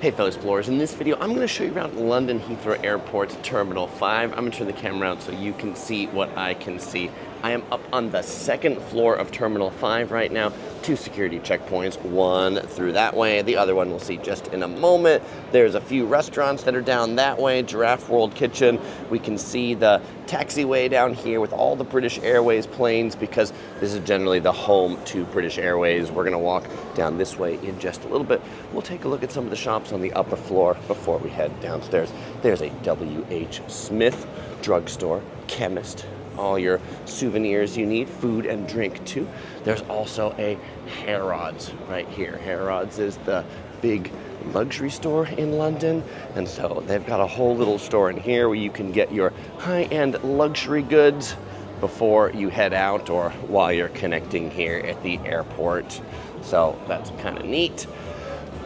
Hey fellow explorers, in this video I'm going to show you around London Heathrow Airport Terminal 5. I'm going to turn the camera around so you can see what I can see. I am up on the second floor of Terminal 5 right now. 2 security checkpoints, one through that way, the other one we'll see just in a moment. There's a few restaurants that are down that way, Giraffe World Kitchen. We can see the taxiway down here with all the British Airways planes because this is generally the home to British Airways. We're going to walk down this way in just a little bit. We'll take a look at some of the shops on the upper floor before we head downstairs. There's a W.H. Smith drugstore, chemist, all your souvenirs you need, food and drink too. There's also a Harrods right here. Harrods is the big luxury store in London, and so they've got a whole little store in here where you can get your high-end luxury goods before you head out or while you're connecting here at the airport. So that's kind of neat.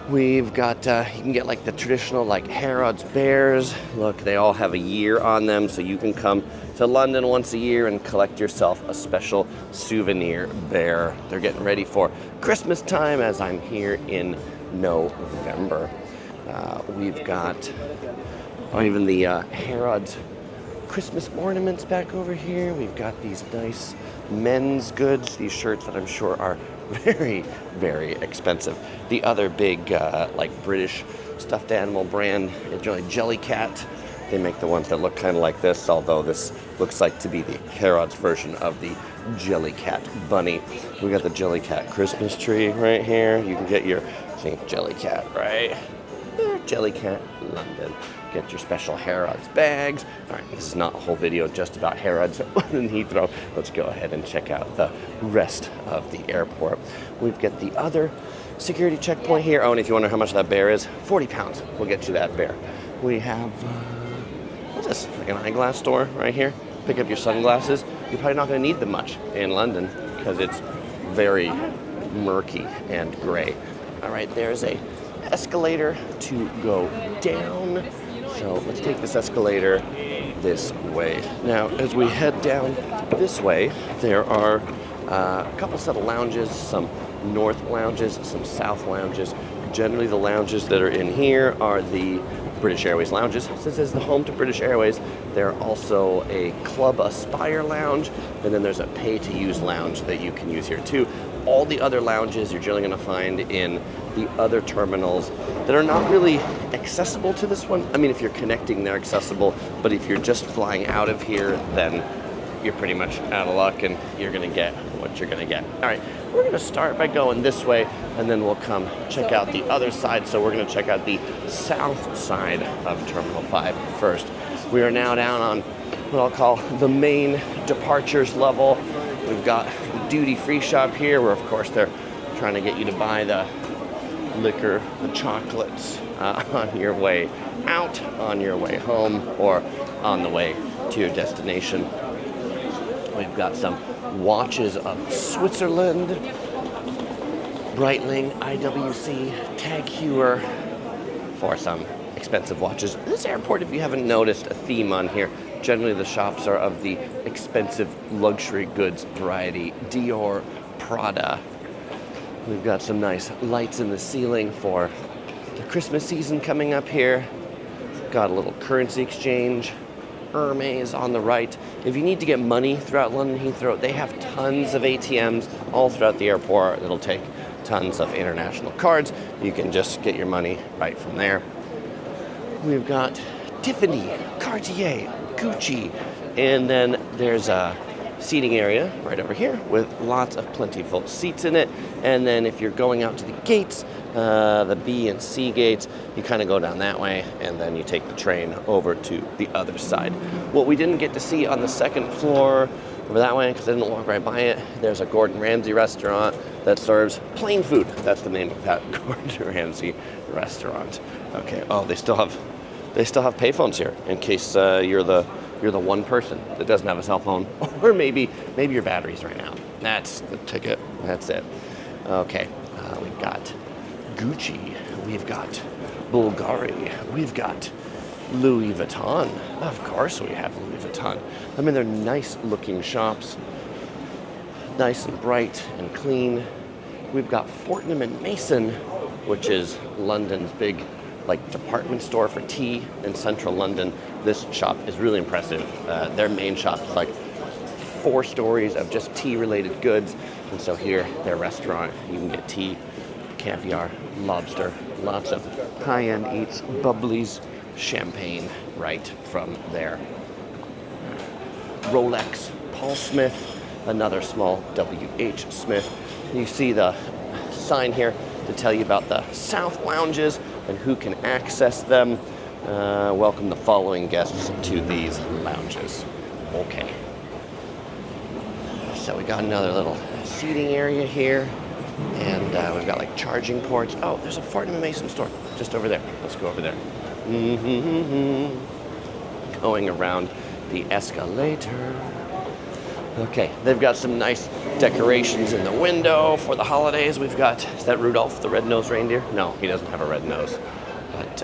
We've got, you can get like the traditional like Harrods bears. Look, they all have a year on them, so you can come to London once a year and collect yourself a special souvenir bear. They're getting ready for Christmas time as I'm here in November. We've got even the Harrods Christmas ornaments back over here. We've got these nice men's goods, these shirts that I'm sure are very, very expensive. The other big like British stuffed animal brand is Jellycat. They make the ones that look kind of like this, although this looks like to be the Harrods version of the Jellycat bunny. We got the Jellycat Christmas tree right here. You can get your, think Jellycat, right? Jellycat London. Get your special Harrods bags. All right, this is not a whole video just about Harrods in Heathrow. Let's go ahead and check out the rest of the airport. We've got the other security checkpoint here. Oh, and if you wonder how much that bear is, 40 pounds. We'll get you that bear. We have, what's this? Like an eyeglass store right here. Pick up your sunglasses. You're probably not going to need them much in London because it's very murky and gray. All right, there's a escalator to go down. So let's take this escalator this way. Now, as we head down this way, there are a couple set of lounges, some north lounges, some south lounges. Generally, the lounges that are in here are the British Airways lounges. Since this is the home to British Airways, there are also a Club Aspire lounge, and then there's a pay-to-use lounge that you can use here too. All the other lounges you're generally going to find in the other terminals that are not really accessible to this one. I mean, if you're connecting, they're accessible, but if you're just flying out of here, then you're pretty much out of luck and you're going to get what you're going to get. All right, we're going to start by going this way, and then we'll come check out the other side. So we're going to check out the south side of Terminal 5 first. We are now down on what I'll call the main departures level. We've got the duty-free shop here where, of course, they're trying to get you to buy the liquor, the chocolates on your way out, on your way home, or on the way to your destination. We've got some watches of Switzerland, Breitling, IWC, Tag Heuer for some expensive watches. This airport, if you haven't noticed a theme on here, generally the shops are of the expensive luxury goods variety. Dior, Prada. We've got some nice lights in the ceiling for the Christmas season coming up here. Got a little currency exchange. Hermes on the right. If you need to get money throughout London Heathrow, they have tons of ATMs all throughout the airport. It'll take tons of international cards. You can just get your money right from there. We've got Tiffany, Cartier, Gucci, and then there's a seating area right over here with lots of plentiful seats in it. And then if you're going out to the gates, the B and C gates, you kind of go down that way and then you take the train over to the other side. What we didn't get to see on the second floor over that way, because I didn't walk right by it, there's a Gordon Ramsay restaurant that serves plain food. That's the name of that Gordon Ramsay restaurant. Okay, oh, they still have payphones here in case you're the one person that doesn't have a cell phone, or maybe your battery's right now. That's the ticket. That's it. Okay, we've got Gucci. We've got Bulgari. We've got Louis Vuitton. Of course we have Louis Vuitton. I mean, they're nice looking shops. Nice and bright and clean. We've got Fortnum & Mason, which is London's big like department store for tea in central London. This shop is really impressive. Their main shop is like 4 stories of just tea-related goods. And so here, their restaurant, you can get tea, caviar, lobster, lots of high-end eats, bubblies, champagne right from there. Rolex, Paul Smith, another small W.H. Smith. You see the sign here to tell you about the South Lounges and who can access them. Welcome the following guests to these lounges. Okay. So we got another little seating area here, and we've got like charging ports. Oh, there's a Fortnum & Mason store just over there. Let's go over there. Going around the escalator. Okay, they've got some nice decorations in the window for the holidays. We've got, is that Rudolph the red-nosed reindeer? No, he doesn't have a red nose. But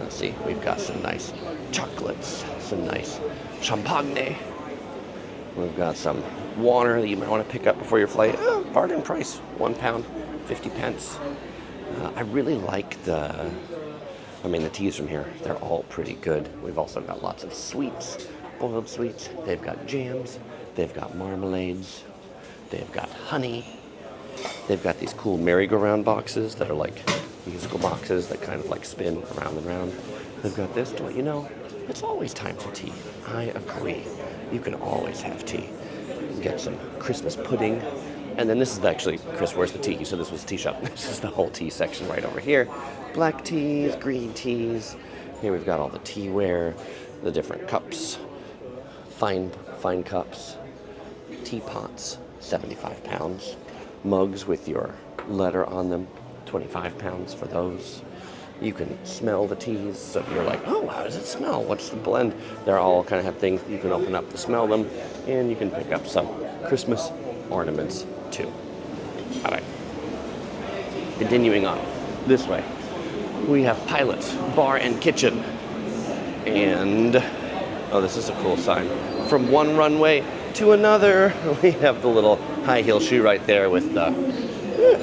let's see, we've got some nice chocolates, some nice champagne. We've got some water that you might want to pick up before your flight. Bargain price, £1, 50 pence. I really like the teas from here. They're all pretty good. We've also got lots of sweets, boiled sweets. They've got jams. They've got marmalades. They've got honey. They've got these cool merry-go-round boxes that are like musical boxes that kind of like spin around and around. They've got this to let you know it's always time for tea. I agree. You can always have tea. You can get some Christmas pudding. And then this is actually, Chris, where's the tea? You said this was a tea shop. This is the whole tea section right over here. Black teas, green teas. Here we've got all the teaware, the different cups, fine cups, teapots, 75 pounds. Mugs with your letter on them, 25 pounds for those. You can smell the teas, so you're like, oh, how does it smell? What's the blend? They're all kind of have things that you can open up to smell them, and you can pick up some Christmas ornaments too. All right, continuing on this way, we have Pilot's Bar and Kitchen, and oh, this is a cool sign. From one runway to another, we have the little high heel shoe right there with the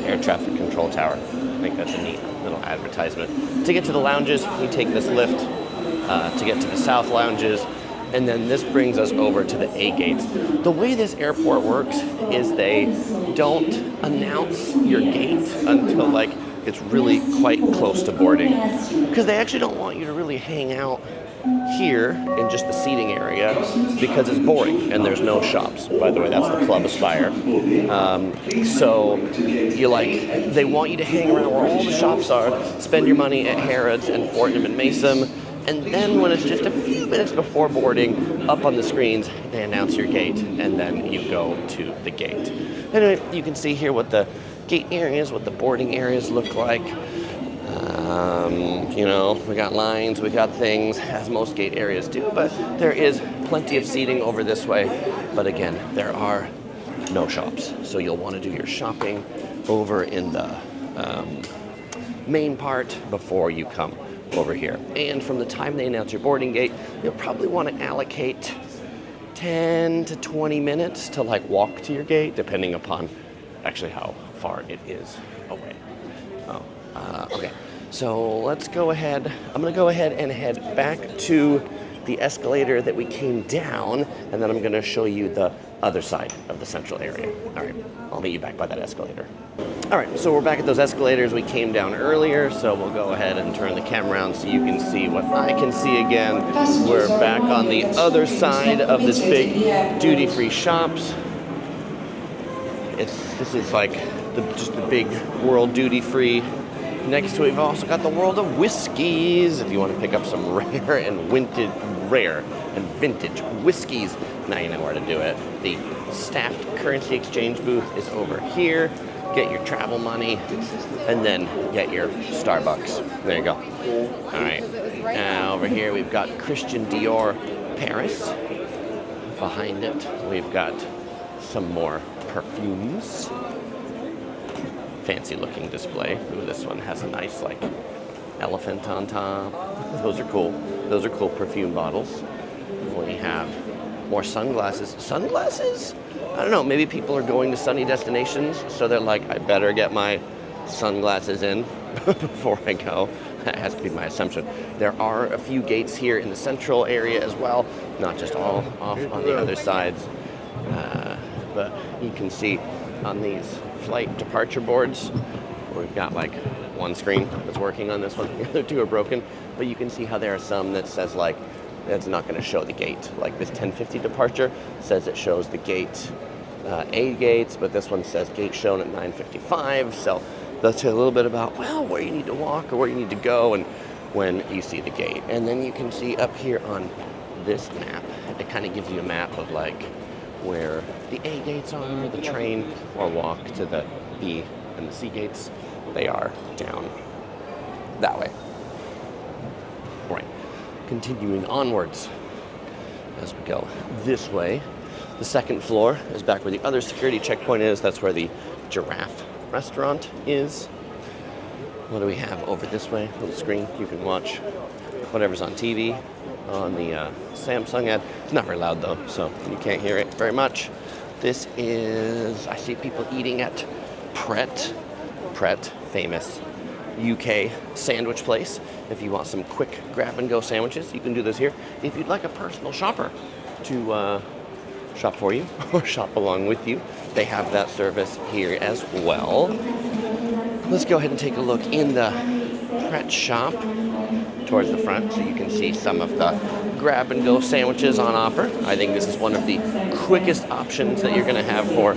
air traffic control tower. I think that's a neat little advertisement. To get to the lounges, you take this lift to get to the South Lounges, and then this brings us over to the A gates. The way this airport works is they don't announce your gate until like it's really quite close to boarding, because they actually don't want you to really hang out here in just the seating area because it's boring and there's no shops. By the way, that's the Club Aspire. So you like, they want you to hang around where all the shops are, spend your money at Harrods and Fortnum & Mason, and then when it's just a few minutes before boarding, up on the screens, they announce your gate, and then you go to the gate. Anyway, you can see here what the gate areas, what the boarding areas look like. We got lines, we got things, as most gate areas do, but there is plenty of seating over this way. But again, there are no shops, so you'll want to do your shopping over in the main part before you come over here. And from the time they announce your boarding gate, you'll probably want to allocate 10 to 20 minutes to like walk to your gate, depending upon actually how far it is away. Okay. So let's go ahead. I'm going to go ahead and head back to the escalator that we came down, and then I'm going to show you the other side of the central area. All right, I'll meet you back by that escalator. All right, so we're back at those escalators we came down earlier, so we'll go ahead and turn the camera around so you can see what I can see again. We're back on the other side of this big duty-free shops. This is like just the big world duty-free. Next to it, we've also got the world of whiskeys. If you want to pick up some rare and vintage whiskeys, now you know where to do it. The staffed currency exchange booth is over here. Get your travel money, and then get your Starbucks. There you go. All right. Now over here, we've got Christian Dior Paris. Behind it, we've got some more perfumes. Fancy looking display. Ooh, this one has a nice like elephant on top. Those are cool. Those are cool perfume bottles. We have more sunglasses. Sunglasses? I don't know, maybe people are going to sunny destinations, so they're like, I better get my sunglasses in. before I go. That has to be my assumption. There are a few gates here in the central area as well, not just all off on the other sides. But you can see on these flight departure boards, we've got like one screen that's working on this one. The other two are broken, but you can see how there are some that says like, that's not going to show the gate. Like this 10:50 departure says it shows the gate, A gates, but this one says gate shown at 9:55. So that's a little bit about, well, where you need to walk or where you need to go and when you see the gate. And then you can see up here on this map, it kind of gives you a map of like where the A gates are, the train, or walk to the B and the C gates. They are down that way. All right, continuing onwards as we go this way. The second floor is back where the other security checkpoint is. That's where the Giraffe restaurant is. What do we have over this way? Little screen. You can watch whatever's on TV on the Samsung ad. It's not very loud though, so you can't hear it very much. This is, I see people eating at Pret, famous UK sandwich place. If you want some quick grab and go sandwiches, you can do this here. If you'd like a personal shopper to shop for you or shop along with you, they have that service here as well. Let's go ahead and take a look in the Pret shop towards the front so you can see some of the grab and go sandwiches on offer. I think this is one of the quickest options that you're going to have for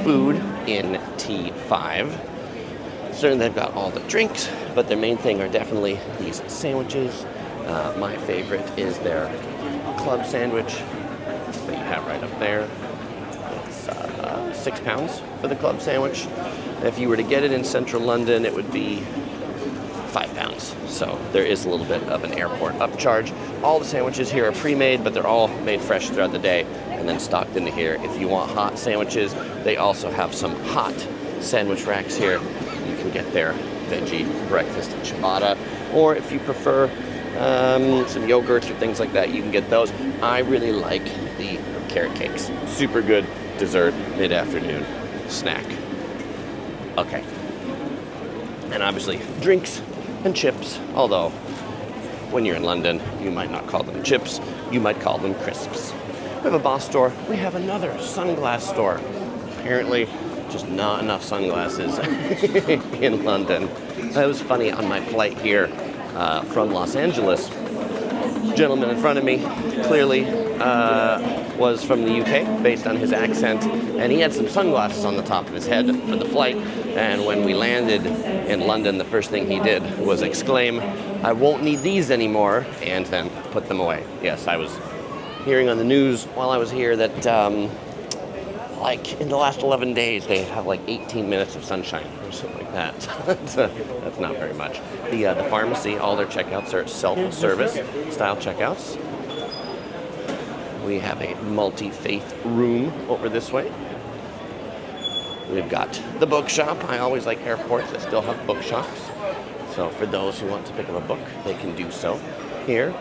food in T5. Certainly they've got all the drinks, but their main thing are definitely these sandwiches. My favorite is their club sandwich that you have right up there. It's £6 for the club sandwich. If you were to get it in central London, it would be £5. So there is a little bit of an airport upcharge. All the sandwiches here are pre-made, but they're all made fresh throughout the day and then stocked into here. If you want hot sandwiches, they also have some hot sandwich racks here. You can get their veggie breakfast ciabatta, or if you prefer some yogurts or things like that, you can get those. I really like the carrot cakes. Super good dessert, mid-afternoon snack. Okay. And obviously drinks and chips, although when you're in London, you might not call them chips, you might call them crisps. We have a Boss store. We have another sunglass store. Apparently, just not enough sunglasses in London. That was funny on my flight here from Los Angeles. Gentleman in front of me clearly was from the UK based on his accent, and he had some sunglasses on the top of his head for the flight. And when we landed in London, the first thing he did was exclaim, "I won't need these anymore," and then put them away. Yes, I was hearing on the news while I was here that like in the last 11 days, they have like 18 minutes of sunshine or something like that. That's not very much. The pharmacy, all their checkouts are self-service style checkouts. We have a multi-faith room over this way. We've got the bookshop. I always like airports that still have bookshops. So for those who want to pick up a book, they can do so here.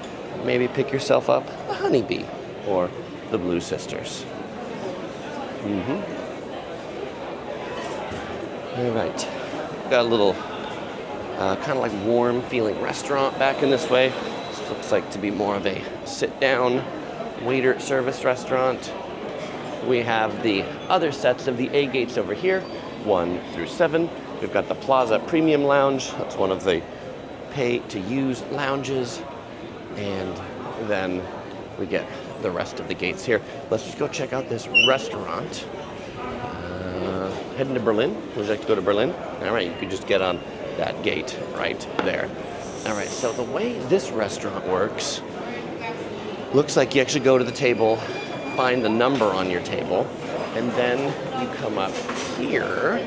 Maybe pick yourself up The Honeybee or The Blue Sisters. All right, got a little kind of like warm feeling restaurant back in this way. This looks like to be more of a sit down waiter service restaurant. We have the other sets of the A gates over here, 1 through 7. We've got the Plaza Premium Lounge. That's one of the pay to use lounges. And then we get the rest of the gates here. Let's just go check out this restaurant. Heading to Berlin. Would you like to go to Berlin? All right, you could just get on that gate right there. All right, so the way this restaurant works, looks like you actually go to the table, find the number on your table, and then you come up here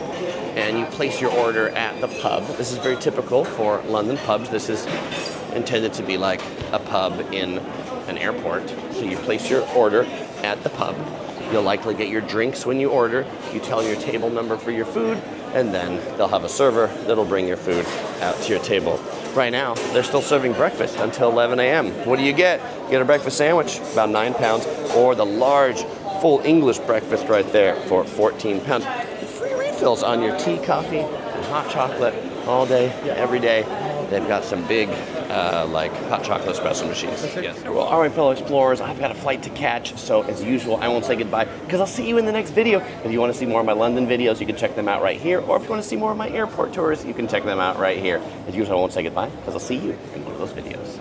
and you place your order at the pub. This is very typical for London pubs. This is intended to be like a pub in an airport. So you place your order at the pub. You'll likely get your drinks when you order. You tell your table number for your food, and then they'll have a server that'll bring your food out to your table. Right now, they're still serving breakfast until 11 a.m. What do you get? You get a breakfast sandwich, about £9, or the large, full English breakfast right there for £14. Free refills on your tea, coffee, and hot chocolate all day, every day. They've got some big, like, hot chocolate espresso machines. Yes. Well, all right, fellow explorers, I've got a flight to catch, so as usual, I won't say goodbye, because I'll see you in the next video. If you want to see more of my London videos, you can check them out right here, or if you want to see more of my airport tours, you can check them out right here. As usual, I won't say goodbye, because I'll see you in one of those videos.